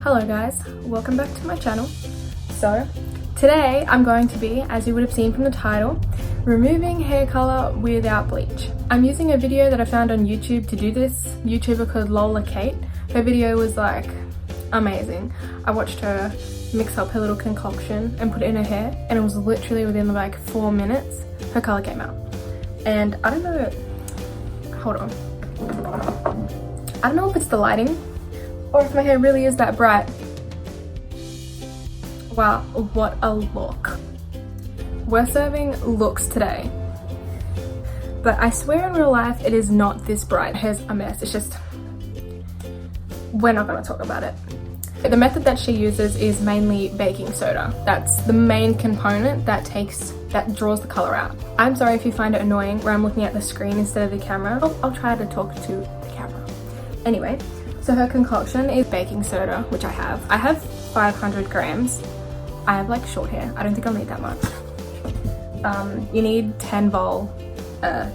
Hello guys, welcome back to my channel. So today I'm going to be, as you would have seen from the title, removing hair color without bleach. I'm using a video that I found on YouTube to do this. YouTuber called Lola Kate. Her video was like amazing. I watched her mix up her little concoction and put it in her hair, and it was literally within like 4 minutes her color came out. And I don't know, hold on, I don't know if it's the lighting or if my hair really is that bright. Wow, what a look. We're serving looks today. But I swear in real life it is not this bright. Hair's a mess. It's just, we're not gonna talk about it. The method that she uses is mainly baking soda. That's the main component that draws the color out. I'm sorry if you find it annoying where I'm looking at the screen instead of the camera. I'll try to talk to the camera. Anyway, so her concoction is baking soda, which I have. I have 500 grams. I have like short hair. I don't think I'll need that much. You need 10 vol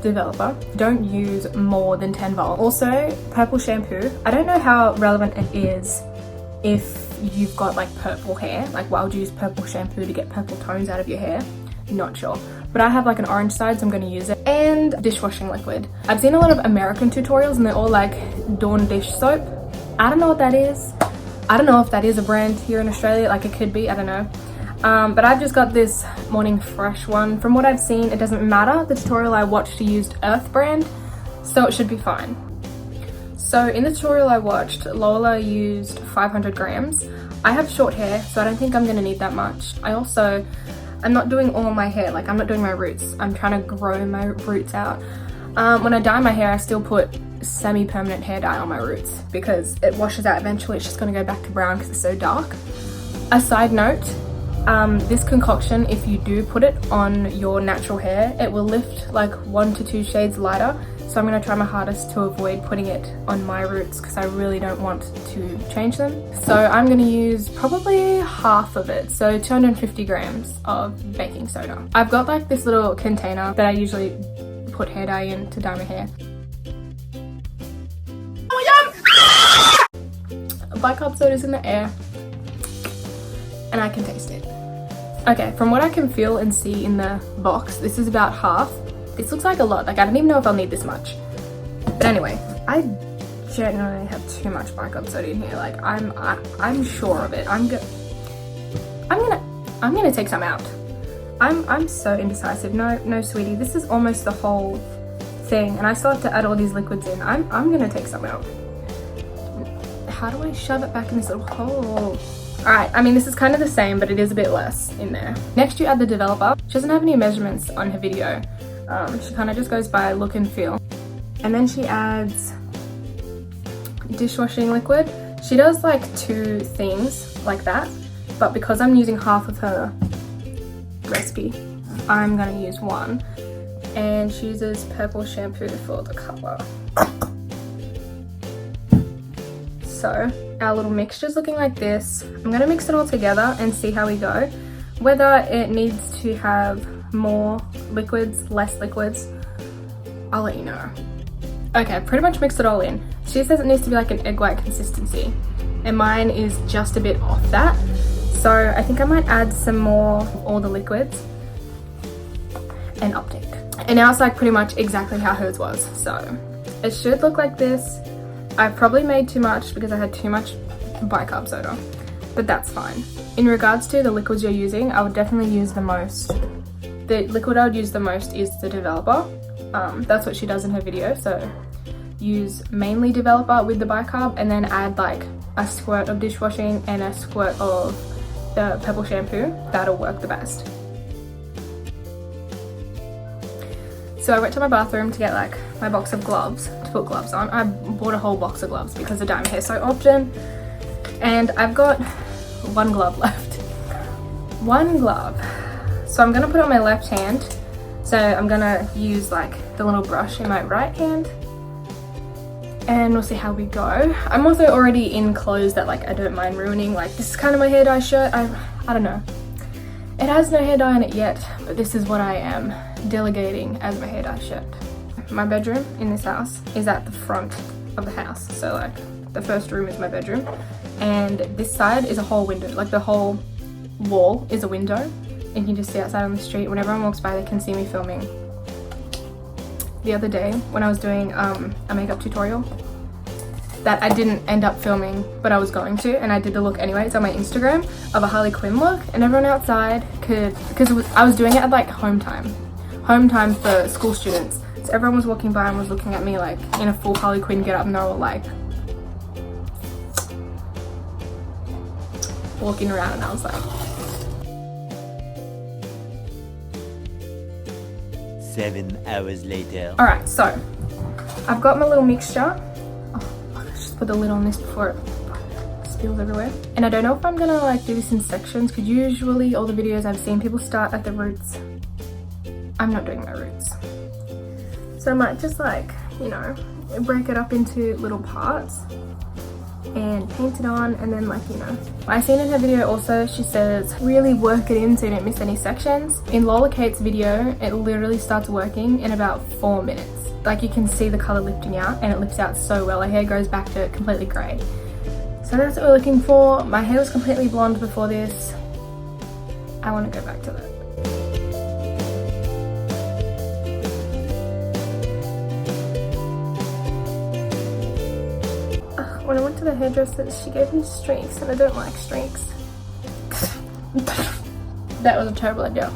developer. Don't use more than 10 vol. Also, purple shampoo. I don't know how relevant it is if you've got like purple hair. Like, why would you use purple shampoo to get purple tones out of your hair? Not sure. But I have like an orange side, so I'm going to use it. And dishwashing liquid. I've seen a lot of American tutorials and they're all like Dawn dish soap. I don't know what that is. I don't know if that is a brand here in Australia. Like, it could be, I don't know. But I've just got this Morning Fresh one. From what I've seen, it doesn't matter. The tutorial I watched used Earth brand, so it should be fine. So in the tutorial I watched, Lola used 500 grams. I have short hair, so I don't think I'm gonna need that much. I'm not doing all my hair, like I'm not doing my roots. I'm trying to grow my roots out. When I dye my hair, I still put semi-permanent hair dye on my roots because it washes out eventually. It's just gonna go back to brown because it's so dark. A side note, this concoction, if you do put it on your natural hair, it will lift like 1 to 2 shades lighter. So I'm gonna try my hardest to avoid putting it on my roots because I really don't want to change them. So I'm gonna use probably half of it, so 250 grams of baking soda. I've got like this little container that I usually put hair dye in to dye my hair. Bicarb soda's in the air and I can taste it. Okay, from what I can feel and see in the box, this is about half. This looks like a lot. Like, I don't even know if I'll need this much. But anyway, I genuinely have too much bicarb soda in here. Like, I'm sure of it. I'm gonna take some out. I'm so indecisive. No, sweetie. This is almost the whole thing, and I still have to add all these liquids in. I'm gonna take some out. How do I shove it back in this little hole? Alright, I mean, this is kind of the same, but it is a bit less in there. Next, you add the developer. She doesn't have any measurements on her video. She kind of just goes by look and feel. And then she adds dishwashing liquid. She does like 2 things like that, but because I'm using half of her recipe, I'm gonna use 1. And she uses purple shampoo for the color. So our little mixture's looking like this. I'm gonna mix it all together and see how we go. Whether it needs to have more liquids, less liquids, I'll let you know. Okay, pretty much mixed it all in. She says it needs to be like an egg white consistency, and mine is just a bit off that. So I think I might add some more of all the liquids and update. And now it's like pretty much exactly how hers was. So it should look like this. I probably made too much because I had too much bicarb soda, but that's fine. In regards to the liquids you're using, I would definitely use the most. The liquid I would use the most is the developer. That's what she does in her video. So use mainly developer with the bicarb and then add like a squirt of dishwashing and a squirt of the purple shampoo. That'll work the best. So I went to my bathroom to get like my box of gloves to put gloves on. I bought a whole box of gloves because I dye my hair so often. And I've got 1 glove left. 1 glove. So I'm gonna put it on my left hand. So I'm gonna use like the little brush in my right hand. And we'll see how we go. I'm also already in clothes that like I don't mind ruining. Like, this is kind of my hair dye shirt. I don't know. It has no hair dye on it yet, but this is what I am delegating as my hair dye shirt. My bedroom in this house is at the front of the house. So like the first room is my bedroom and this side is a whole window, like the whole wall is a window, and you can just see outside on the street. When everyone walks by, they can see me filming. The other day when I was doing a makeup tutorial that I didn't end up filming, but I was going to, and I did the look anyway. It's on my Instagram of a Harley Quinn look, and everyone outside could, because I was doing it at like home time for school students. So everyone was walking by and was looking at me like in a full Harley Quinn get up, and they were all like walking around, and I was like, 7 hours later. Alright, so I've got my little mixture. Let's just put the lid on this before it spills everywhere. And I don't know if I'm gonna like do this in sections, because usually all the videos I've seen people start at the roots. I'm not doing my roots. So I might just like, you know, break it up into little parts and paint it on, and then like, you know. I seen in her video also, she says really work it in so you don't miss any sections. In Lola Kate's video, it literally starts working in about 4 minutes. Like you can see the color lifting out, and it lifts out so well. Her hair goes back to completely grey. So that's what we're looking for. My hair was completely blonde before this. I want to go back to that. When I went to the hairdresser, she gave me streaks, and I don't like streaks. That was a terrible idea.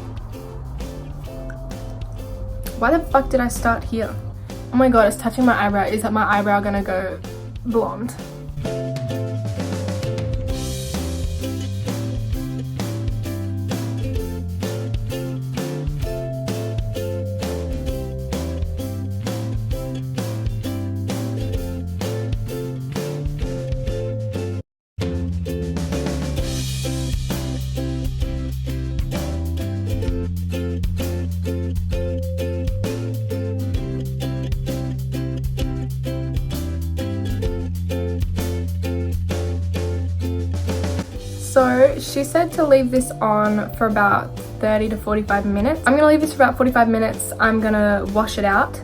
Why the fuck did I start here? Oh my god, it's touching my eyebrow. Is that my eyebrow gonna go blonde? So she said to leave this on for about 30 to 45 minutes. I'm gonna leave this for about 45 minutes. I'm gonna wash it out,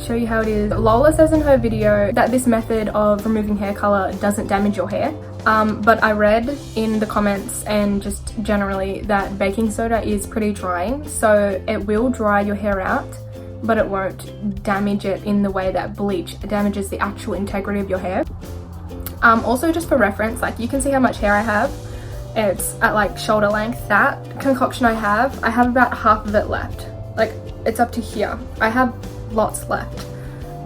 show you how it is. Lola says in her video that this method of removing hair color doesn't damage your hair. But I read in the comments and just generally that baking soda is pretty drying. So it will dry your hair out, but it won't damage it in the way that bleach damages the actual integrity of your hair. Also just for reference, like you can see how much hair I have. It's at like shoulder length. That concoction I have about half of it left. Like it's up to here. I have lots left.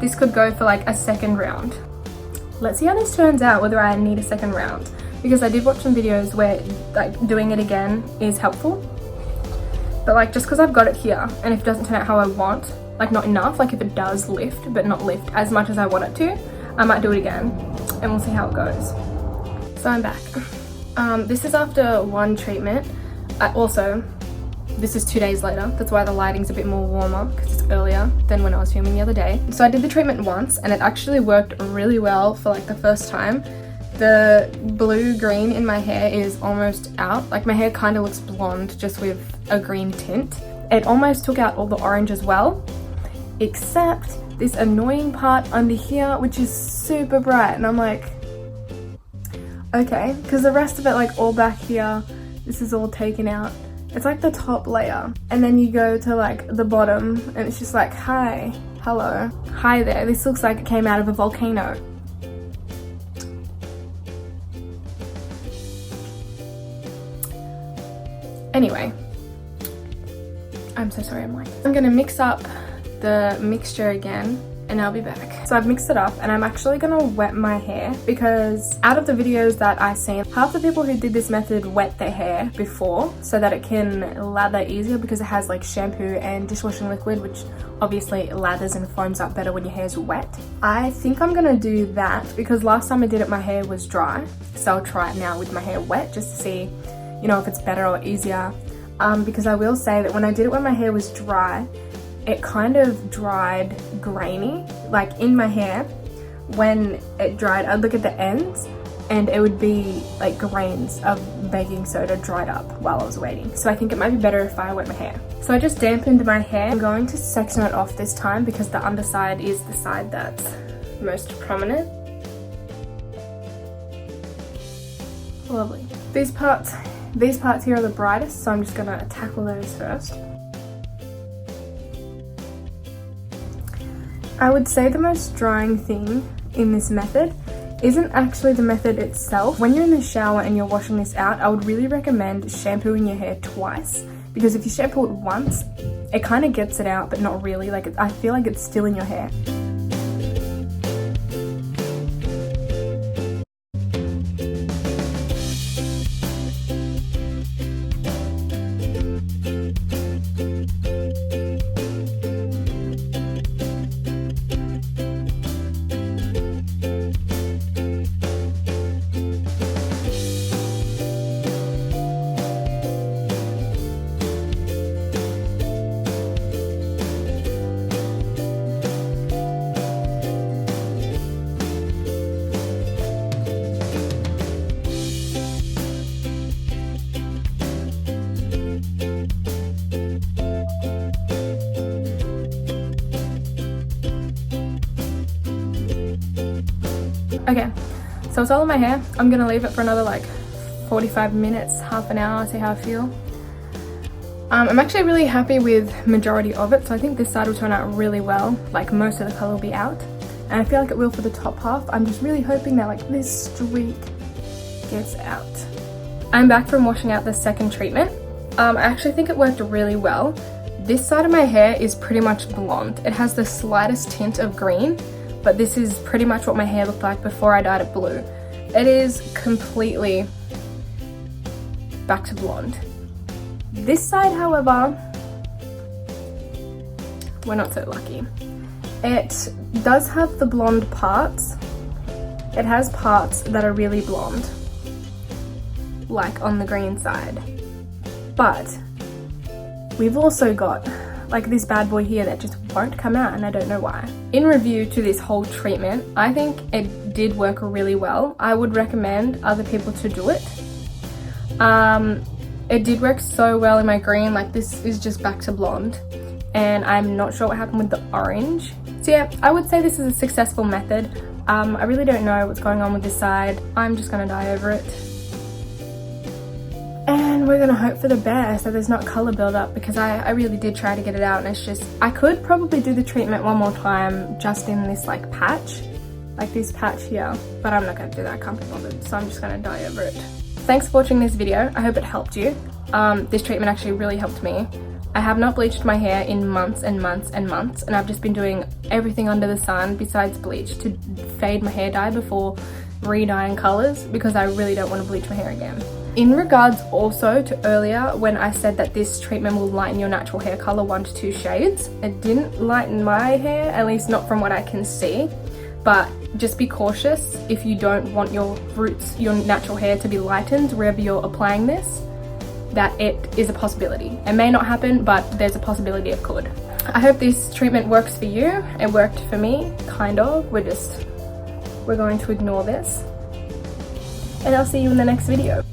This could go for like a second round. Let's see how this turns out, whether I need a second round, because I did watch some videos where like doing it again is helpful. But like just because I've got it here, and if it doesn't turn out how I want, like not enough, like if it does lift but not lift as much as I want it to, I might do it again and we'll see how it goes. So I'm back. This is after one treatment. This is 2 days later. That's why the lighting's a bit more warmer, because it's earlier than when I was filming the other day. So I did the treatment once, and it actually worked really well for like the first time. The blue-green in my hair is almost out. Like my hair kind of looks blonde just with a green tint. It almost took out all the orange as well, except this annoying part under here, which is super bright. And I'm like, okay, because the rest of it, like all back here, this is all taken out. It's like the top layer, and then you go to like the bottom and it's just like, hi, hello, hi there. This looks like it came out of a volcano. Anyway, I'm so sorry, I'm gonna mix up the mixture again and I'll be back. So I've mixed it up and I'm actually gonna wet my hair, because out of the videos that I've seen, half the people who did this method wet their hair before so that it can lather easier, because it has like shampoo and dishwashing liquid, which obviously lathers and foams up better when your hair's wet. I think I'm gonna do that because last time I did it my hair was dry, so I'll try it now with my hair wet just to see, you know, if it's better or easier. Because I will say that when I did it when my hair was dry, it kind of dried grainy, like in my hair. When it dried, I'd look at the ends and it would be like grains of baking soda dried up while I was waiting. So I think it might be better if I wet my hair. So I just dampened my hair. I'm going to section it off this time because the underside is the side that's most prominent. Lovely. These parts here are the brightest, so I'm just gonna tackle those first. I would say the most drying thing in this method isn't actually the method itself. When you're in the shower and you're washing this out, I would really recommend shampooing your hair twice, because if you shampoo it once, it kind of gets it out, but not really. Like, I feel like it's still in your hair. Okay, so it's all in my hair. I'm gonna leave it for another like 45 minutes, half an hour, see how I feel. I'm actually really happy with majority of it, so I think this side will turn out really well. Like, most of the color will be out, and I feel like it will for the top half. I'm just really hoping that like this streak gets out. I'm back from washing out the second treatment. I actually think it worked really well. This side of my hair is pretty much blonde. It has the slightest tint of green, but this is pretty much what my hair looked like before I dyed it blue. It is completely back to blonde. This side, however, we're not so lucky. It does have the blonde parts. It has parts that are really blonde, like on the green side. But we've also got like this bad boy here that just won't come out, and I don't know why. In review to this whole treatment, I think it did work really well. I would recommend other people to do it. It did work so well in my green. Like, this is just back to blonde, and I'm not sure what happened with the orange. So yeah, I would say this is a successful method. I really don't know what's going on with this side. I'm just gonna dye over it. And we're gonna hope for the best, that there's not color buildup, because I really did try to get it out, and it's just, I could probably do the treatment one more time just in this like patch, like this patch here, but I'm not gonna do that, I can't be bothered, so I'm just gonna dye over it. Thanks for watching this video. I hope it helped you. This treatment actually really helped me. I have not bleached my hair in months and months and months, and I've just been doing everything under the sun besides bleach to fade my hair dye before re-dyeing colors, because I really don't want to bleach my hair again. In regards also to earlier when I said that this treatment will lighten your natural hair color 1 to 2 shades, it didn't lighten my hair, at least not from what I can see. But just be cautious if you don't want your roots, your natural hair to be lightened wherever you're applying this, that it is a possibility. It may not happen, but there's a possibility it could. I hope this treatment works for you. It worked for me, kind of. We're going to ignore this. And I'll see you in the next video.